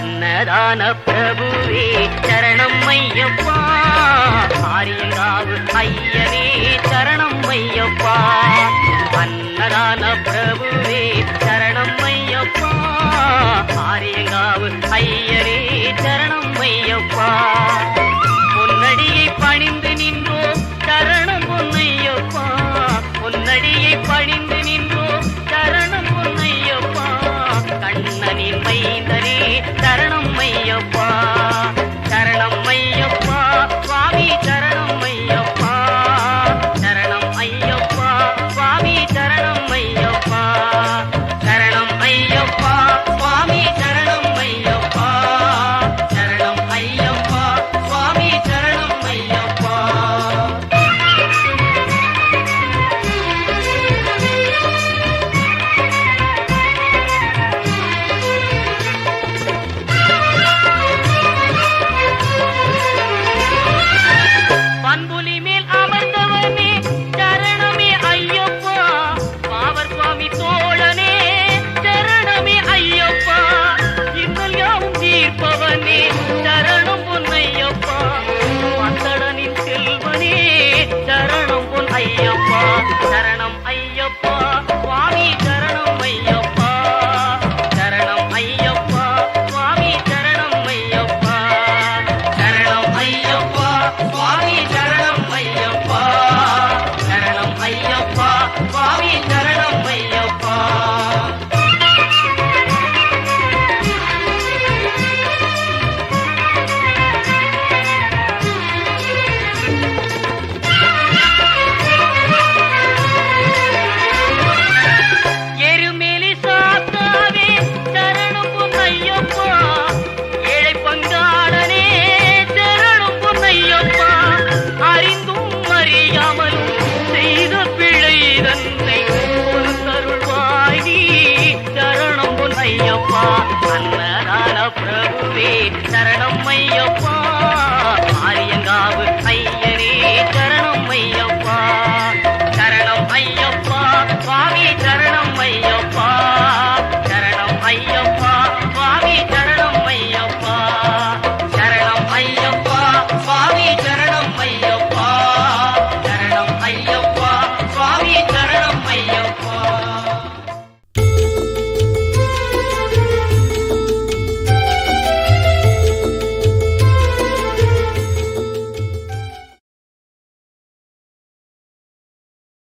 அன்னதான பிரபுவே சரணம் ஐயப்பா, ஆரியங்காவு ஐயனே சரணம் ஐயப்பா. அன்னதான பிரபுவே சரணம் ஐயப்பா, ஆரியங்காவு ஐயனே சரணம் ஐயப்பா. பொன்னடியை பணிந்து நின்றோ சரணம் பொன்னையப்பா, பொன்னடியை பணிந்து நின்றோ சரணம் பொன்னையப்பா. கண்ணனின் மைந்தனே சரணம் ஐயப்பா, சரணம் ஐயப்பா சுவாமி சரணம் ஐயப்பா, சரணம் ஐயப்பா சுவாமி சரணம் ஐயப்பா, சரணம் ஐயப்பா சுவாமி சரணம் ஐயப்பா, சரணம் ஐயப்பா சுவாமி சரணம் ஐயப்பா. பண்புலி மேல் அமர்ந்தவனே சரணமே ஐயப்பா, பாவர் சுவாமி தோழனே சரணமே ஐயப்பா. இன்னல் யாவும் தீர்ப்பவனே சரணம் பொன்னையப்பா, மத்தடனின் செல்வனே சரணம் பொன் ஐயப்பா, சரணம் ஐயப்பா சுவாமி சரணம் ஐயப்பா, சரணம் ஐயப்பா சுவாமி சரணம் ஐயப்பா, சரணம் ஐயப்பா சுவாமி சரணம் ஐயப்பா, சரணம் ஐயப்பா சுவாமி சரணம் ஐயப்பா. எருமேலி சாத்தாவே சரணம் பொன்னையப்பா, ஏழை பங்காளனே சரணம் பொன்னையப்பா. அறிந்தும் அறியாமலும் செய்த பிழை தன்னை பொறுத்தருள்வாய் நீ சரணம் பொன்னையப்பா. அன்னதான பிரபுவே சரணம் ஐயப்பா,